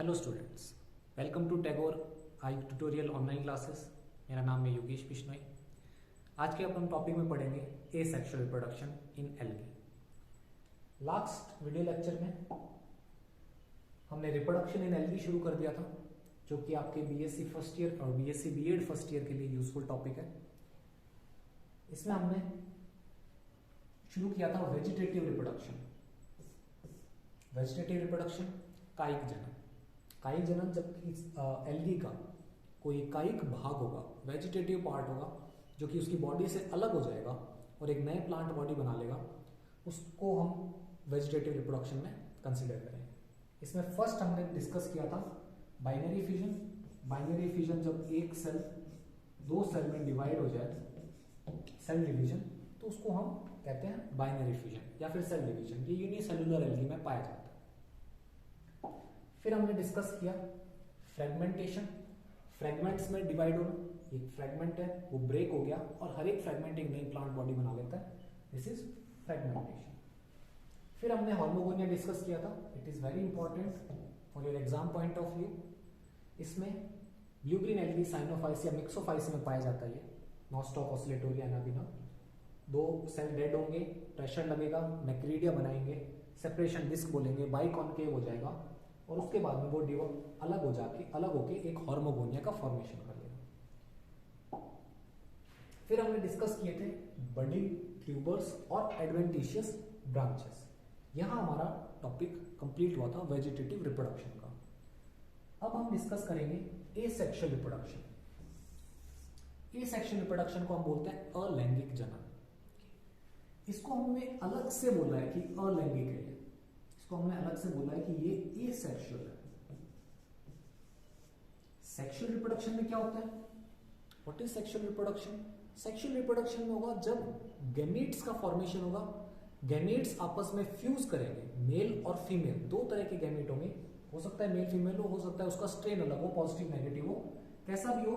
Hello students, welcome to Tagore I tutorial online classes. मेरा नाम है योगेश बिश्नोई। आज के अपन टॉपिक में पढ़ेंगे ए sexual reproduction in algae. Last video lecture में हमने रिप्रोडक्शन इन एल्गी शुरू कर दिया था, जो कि आपके बीएससी फर्स्ट ईयर और बीएससी बीएड फर्स्ट ईयर के लिए यूजफुल टॉपिक है। इसमें हमने शुरू किया था वेजिटेटिव रिप्रोडक्शन। वेजिटेटिव रिप्रोडक्शन, कायिक जनन। कायिक जनन जब एल्गी का कोई कायिक भाग होगा, वेजिटेटिव पार्ट होगा, जो कि उसकी बॉडी से अलग हो जाएगा और एक नए प्लांट बॉडी बना लेगा, उसको हम वेजिटेटिव रिप्रोडक्शन में कंसीडर करेंगे। इसमें फर्स्ट हमने डिस्कस किया था बाइनरी फ्यूजन। बाइनरी फ्यूजन जब एक सेल दो सेल में डिवाइड हो जाए, सेल डिवीजन, तो उसको हम कहते हैं बाइनरी फ्यूजन या फिर सेल डिवीजन। ये यूनिसेलुलर एल्गी में पाया जाता है। फिर हमने डिस्कस किया फ्रेगमेंटेशन। फ्रेगमेंट्स में डिवाइड होना। एक फ्रेगमेंट है वो ब्रेक हो गया और हर एक फ्रेगमेंट एक नई प्लांट बॉडी बना लेता है। This is fragmentation. फिर हमने हार्मोगोनिया डिस्कस किया था। It is very important for your exam point of view. इसमें ब्लू ग्रीन एल्गी साइनोफाइस या मिक्सोफाइस में पाया जाता है। ये नॉस्टॉक ऑसिलेटोरिया एनाबिना। दो सेल डेड होंगे, प्रेशर लगेगा, मैक्रीडिया बनाएंगे, सेपरेशन डिस्क बोलेंगे, बाइकॉन्केव हो जाएगा और उसके बाद में वो अलग होके एक हार्मोगोनिया का फॉर्मेशन कर लेगा। फिर हमने डिस्कस किए थे बडिंग ट्यूबर्स और एडवेंटिशियस ब्रांचेस। यहां हमारा टॉपिक कंप्लीट हुआ था वेजिटेटिव रिप्रोडक्शन का। अब हम डिस्कस करेंगे एसेक्सुअल रिप्रोडक्शन। एसेक्सुअल रिप्रोडक्शन को हम बोलते हैं अलैंगिक जनन। इसको हमने अलग से बोला है कि अलैंगिक है। इसको हमने अलग से बोला है कि ये एसेक्सुअल है। सेक्सुअल रिप्रोडक्शन में क्या होता है? What is sexual reproduction? Sexual reproduction में होगा जब गैमीट्स का फॉर्मेशन होगा। गैमीट्स आपस में फ्यूज करेंगे, मेल और फीमेल, दो तरह के गैमीट होंगे। हो सकता है मेल फीमेल हो सकता है उसका स्ट्रेन अलग हो, पॉजिटिव नेगेटिव हो, कैसा भी हो।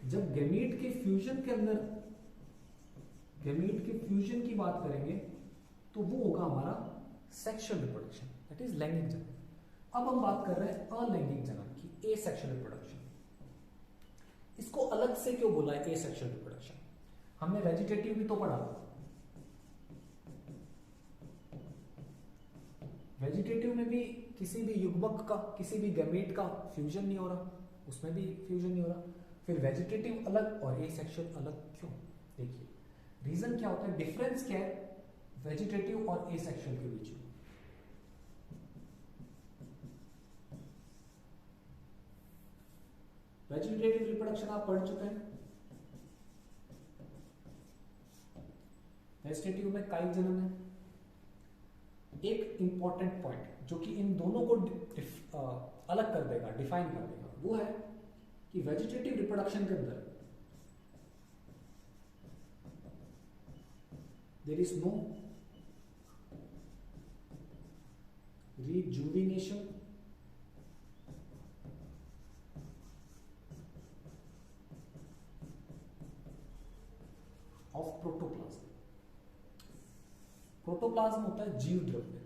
जब गैमीट के फ्यूजन के अंदर गैमीट के फ्यूजन की बात करेंगे तो वो होगा हमारा सेक्सुअल रिप्रोडक्शन, दैट इज लैंगिक जनन। अब हम बात कर रहे हैं अलैंगिक जनन की, एसेक्सुअल रिप्रोडक्शन। इसको अलग से क्यों बोला है एसेक्सुअल रिप्रोडक्शन? हमने वेजिटेटिव भी तो पढ़ा। वेजिटेटिव में भी किसी भी युग्मक का, किसी भी गैमीट का फ्यूजन नहीं हो रहा, उसमें भी फ्यूजन नहीं हो रहा। फिर वेजिटेटिव अलग और एसेक्सुअल अलग क्यों? देखिए रीजन क्या होता है, डिफरेंस क्या है वेजिटेटिव और एसेक्सुअल के बीच में। वेजिटेटिव रिप्रोडक्शन आप पढ़ चुके हैं। वेजिटेटिव में कायिक जनन है। एक इंपॉर्टेंट पॉइंट जो कि इन दोनों को अलग कर देगा, डिफाइन कर देगा, वो है कि वेजिटेटिव रिप्रोडक्शन के अंदर there is no rejuvenation of protoplasm। Protoplasm होता है जीव द्रव्य,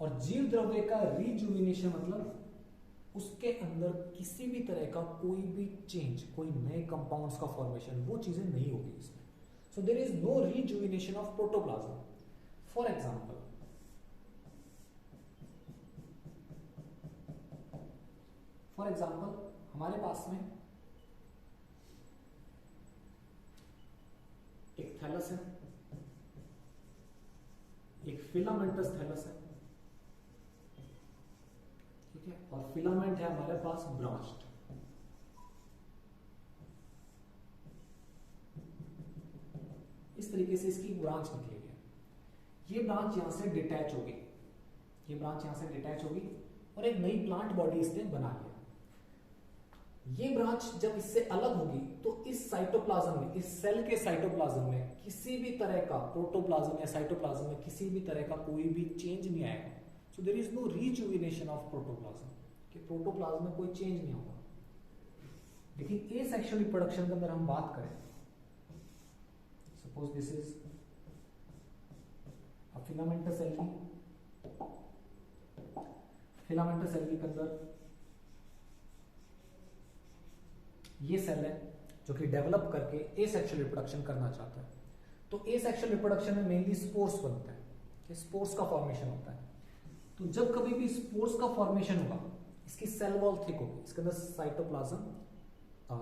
और जीव द्रव्य का रिजुविनेशन मतलब उसके अंदर किसी भी तरह का कोई भी चेंज, कोई नए कंपाउंड्स का फॉर्मेशन, वो चीजें नहीं होगी इसमें। So there is no rejuvenation of protoplasm. For example, हमारे पास में एक थैलस है, एक फिलामेंटस थैलस है, ठीक है, और फिलामेंट है हमारे पास ब्रांच्ड। इस तरीके से इसकी ब्रांच निकलेगी। ये ब्रांच यहां से डिटैच होगी, और एक नई प्लांट बॉडी इसने बना लिया। ये ब्रांच जब इससे अलग होगी तो इस साइटोप्लाज्म में, इस सेल के साइटोप्लाज्म में किसी भी तरह का, प्रोटोप्लाज्म या साइटोप्लाज्म में किसी भी तरह का कोई भी चेंज नहीं आएगा। So there is no rejuvenation of protoplasm, कि प्रोटोप्लाज्म में कोई चेंज नहीं होगा। लेकिन एसेक्सुअल रिप्रोडक्शन के अंदर हम बात करें, suppose this is a filamentous algae. Filamentous algae के अंदर ये सेल है जो कि डेवलप करके एसेक्सुअल रिप्रोडक्शन करना चाहता है। तो एसेक्सुअल रिप्रोडक्शन में मेनली स्पोर्स बनते हैं, स्पोर्स का फॉर्मेशन होता है। तो जब कभी भी स्पोर्स का फॉर्मेशन होगा, इसकी सेल वॉल थिक होगी, इसके अंदर साइटोप्लाज्म,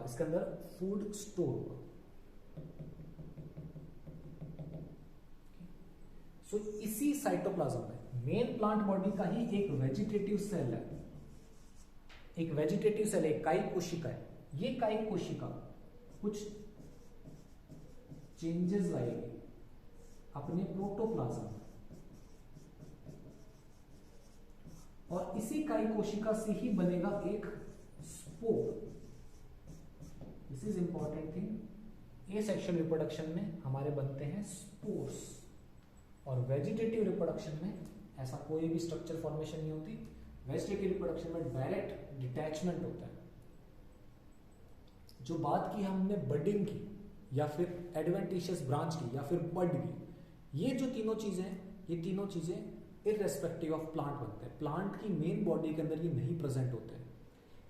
इसके अंदर फूड स्टोर होगा। सो इसी साइटोप्लाज्म में मेन प्लांट बॉडी का ही एक वेजिटेटिव सेल है, एक वेजिटेटिव सेल, एक कायिक कोशिका है। ये कायिक कोशिका कुछ चेंजेस लाएगी अपने प्रोटोप्लाज्म में, और इसी कायिक कोशिका से ही बनेगा एक spore. This is important thing. Asexual reproduction में हमारे बनते हैं स्पोर्स, और वेजिटेटिव रिप्रोडक्शन में ऐसा कोई भी स्ट्रक्चर फॉर्मेशन नहीं होती। वेजिटेटिव रिप्रोडक्शन में डायरेक्ट डिटैचमेंट होता है। जो बात की हमने बडिंग की, या फिर एडवेंटिशियस ब्रांच की, या फिर बड की, ये जो तीनों चीजें हैं, ये तीनों चीजें इररेस्पेक्टिव ऑफ प्लांट बनते हैं। प्लांट की मेन बॉडी के अंदर ये नहीं प्रेजेंट होते हैं।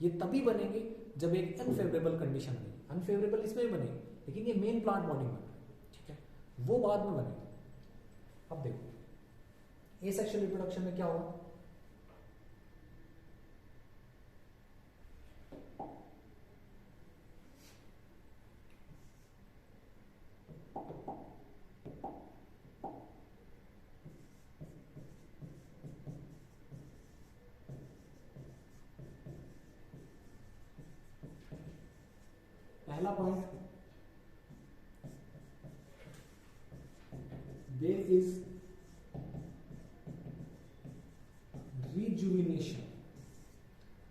ये तभी बनेंगे जब एक अनफेवरेबल कंडीशन बनेगी। अनफेवरेबल इसमें भी बनेगी, लेकिन ये मेन प्लांट बॉडी में बन रहा है, ठीक है, वो बाद में बनेगा। अब देखो एसेक्सुअल रिप्रोडक्शन में क्या होगा। पहला point, there is rejuvenation.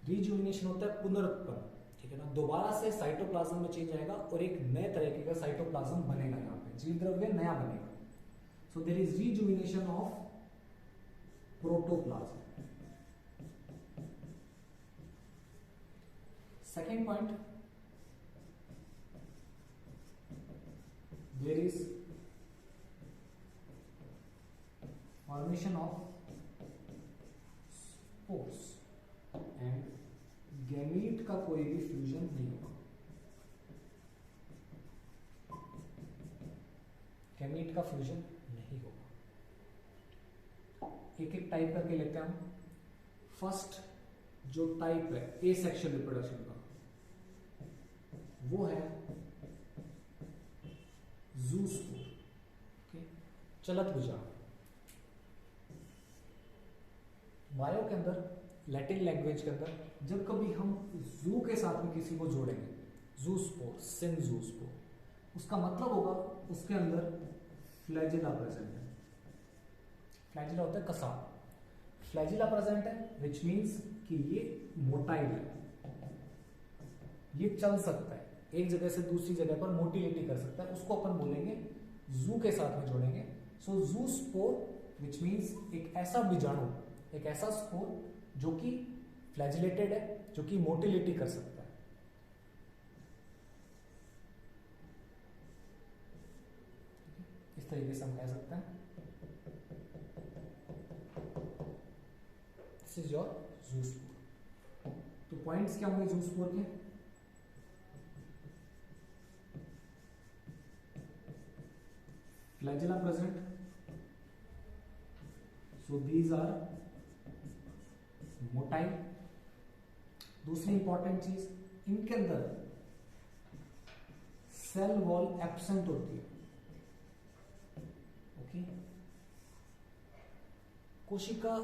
Rejuvenation होता है पुनरुत्पन्न, ठीक है ना। दोबारा से साइटोप्लाज्म में चेंज आएगा और एक नए तरीके का साइटोप्लाज्म बनेगा, यहाँ पे जीव द्रव्य नया बनेगा। So there is rejuvenation of protoplasm. Second point, there is formation of spores and gamete का कोई भी फ्यूजन नहीं होगा। गैमीट का फ्यूजन नहीं होगा। एक एक टाइप करके लेते हैं हम। फर्स्ट जो टाइप है एसेक्सुअल रिप्रोडक्शन का, वो है ज़ूस्पोर, ओके, चलत भुजा। वायो के अंदर, लैटिन लैंग्वेज के अंदर, जब कभी हम जू के साथ में किसी को जोड़ेंगे, ज़ूस्पोर, सिन ज़ूस्पोर, उसका मतलब होगा उसके अंदर फ्लैजिला प्रेजेंट है। फ्लैजिला होता है कसाब, फ्लैजिला प्रेजेंट है, विच मीन्स कि ये मोटाइल है, ये चल सकता है, एक जगह से दूसरी जगह पर मोटिलिटी कर सकता है, उसको अपन बोलेंगे जू के साथ में जोड़ेंगे। सो जू स्पोर विच मीन्स एक ऐसा बीजाणु, एक ऐसा स्पोर जो कि फ्लैजिलेटेड है, जो कि मोटिलिटी कर सकता है। इस तरीके से हम कह सकते हैं दिस इज योर जू स्पोर। तो पॉइंट्स क्या होंगे जू स्पोर के? flagella present, so these are motile। दूसरी इंपॉर्टेंट चीज, इनके अंदर सेल वॉल एब्सेंट होती है, ओके। कोशिका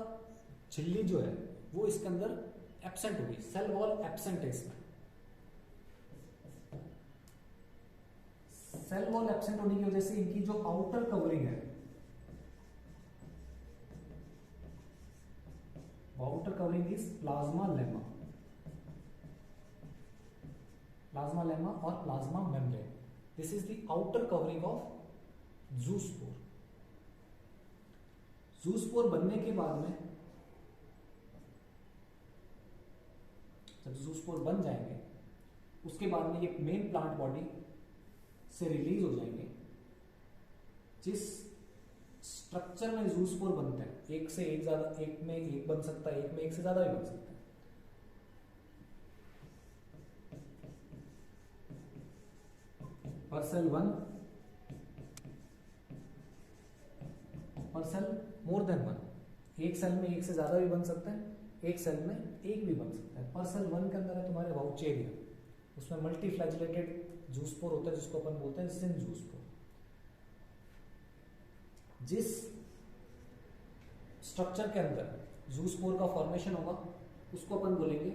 झिल्ली जो है वो इसके अंदर एब्सेंट होगी, सेल वॉल एब्सेंट है इसमें। सेल वॉल एब्सेंट होने की वजह से इनकी जो आउटर कवरिंग है, outer covering is plasmalemma, plasmalemma और plasma membrane. This is the outer covering of zoospore. Zoospore बनने के बाद में, जब ज़ूस्पोर बन जाएंगे, उसके बाद में ये मेन प्लांट बॉडी से रिलीज हो जाएंगे। जिस स्ट्रक्चर में ज़ूस्पोर बनते हैं, एक से एक ज्यादा, एक में एक बन सकता है, एक में एक से ज्यादा भी बन सकता है। पर सेल 1, पर सेल मोर देन 1, एक सेल में एक से ज्यादा भी बन सकता है, एक सेल में एक भी बन सकता है। पर सेल 1 के अंदर है तुम्हारे वाउचेरिया, उसमें मल्टी फ्लैजिलेटेड जूस्पोर होता है जिसको अपन बोलते हैं सिन जूस्पोर। जिस स्ट्रक्चर के अंदर जूस्पोर का फॉर्मेशन होगा उसको अपन बोलेंगे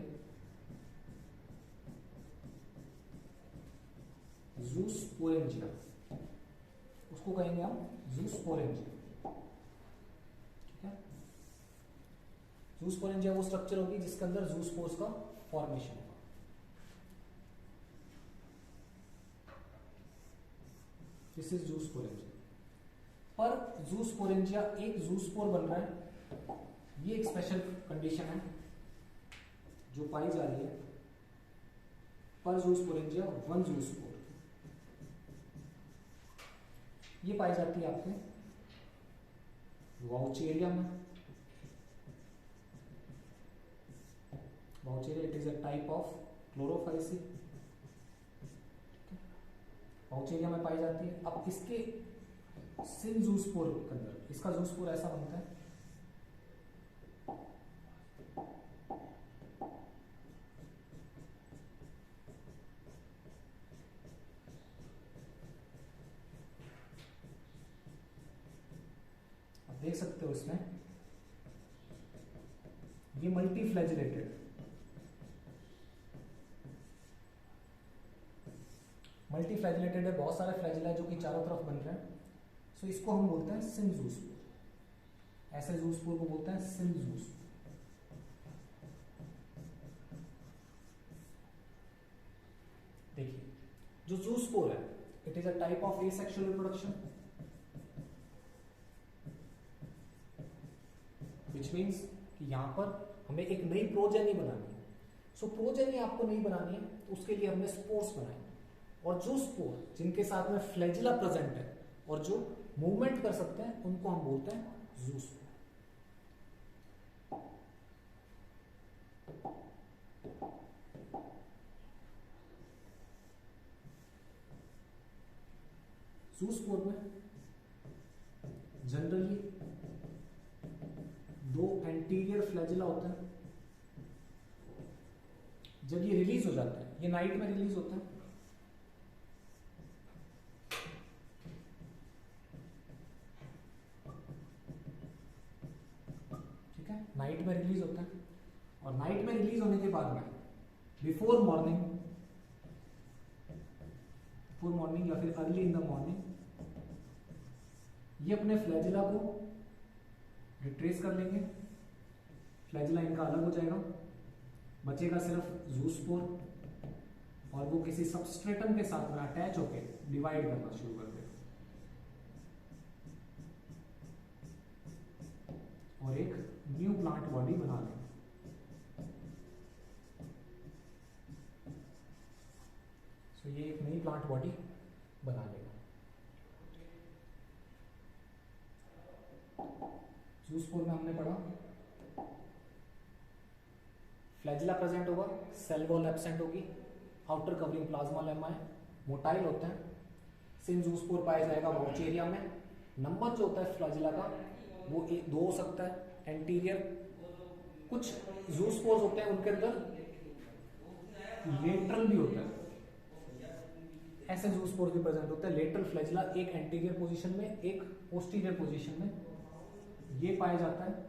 जूस्पोरेंजिया, उसको कहेंगे हम जूस्पोरेंजिया। ठीक है, जूस्पोरेंजिया वो स्ट्रक्चर होगी जिसके अंदर जूस्पोर्स का फॉर्मेशन होगा। This is zoosporangia. पर जूस्पोरेंजिया एक जूस्पोर बन रहा है, ये एक स्पेशल कंडीशन है जो पाई जा रही है। पर जूस्पोरेंजिया वन जूस्पोर ये पाई जाती है आपके वाउचेरिया में। Vaucheria it is a type of Chlorophyceae, Vaucheria में पाई जाती है। अब इसके सिन जूस्पोर के अंदर इसका जूस्पोर ऐसा बनता है, आप देख सकते हो इसमें ये मल्टी फ्लैजिलेटेड, मल्टी फ्लैजिलेटेड है, बहुत सारे फ्लैजिला जो कि चारों तरफ बन रहे हैं। सो इसको हम बोलते हैं सिन जूस्पोर, ऐसे जूस्पोर को बोलते हैं सिन जूस्पोर। देखिए जो जूस्पोर है it is a type of asexual reproduction, which means कि यहां पर हमें एक नई प्रोजेनी बनानी है। सो प्रोजेनी आपको नहीं बनानी है तो उसके लिए हमने स्पोर्स बनाए, और जो स्पोर जिनके साथ में फ्लैजिला प्रेजेंट है और जो मूवमेंट कर सकते हैं उनको हम बोलते हैं जूस्पोर। जूस्पोर में जनरली दो एंटीरियर फ्लैजिला होते हैं। जब ये रिलीज हो जाता है, ये नाइट में रिलीज होता है, ठीक है, नाइट में रिलीज होता है। और नाइट में रिलीज होने के बाद में बिफोर मॉर्निंग या फिर अर्ली इन द मॉर्निंग ये अपने फ्लैजिला को रिट्रेस कर लेंगे, फ्लैजिला इनका अलग हो जाएगा, बचेगा सिर्फ जूस्पोर, और वो किसी सबस्ट्रेटम के साथ में अटैच होकर डिवाइड करना शुरू कर देगा और एक न्यू प्लांट बॉडी बना लेगा। सो ये एक नई प्लांट बॉडी बना लेगा। जूस्पोर में हमने पढ़ा फ्लैजिला प्रेजेंट होगा, सेल वॉल एब्सेंट होगी, आउटर कवरिंग प्लाज्मा लेमा है, मोटाइल होते हैं। सिन जूस्पोर पाया जाएगा वाउचेरिया में। नंबर जो होता है फ्लैजिला का वो दो हो सकता है, एंटीरियर। कुछ जूस्पोर्स होते हैं उनके अंदर लेटरल भी होता है, ऐसे जूस्पोर्स भी प्रेजेंट होते हैं। लेटरल फ्लैजिला एक एंटीरियर पोजीशन में एक पोस्टीरियर पोजीशन में ये पाया जाता है।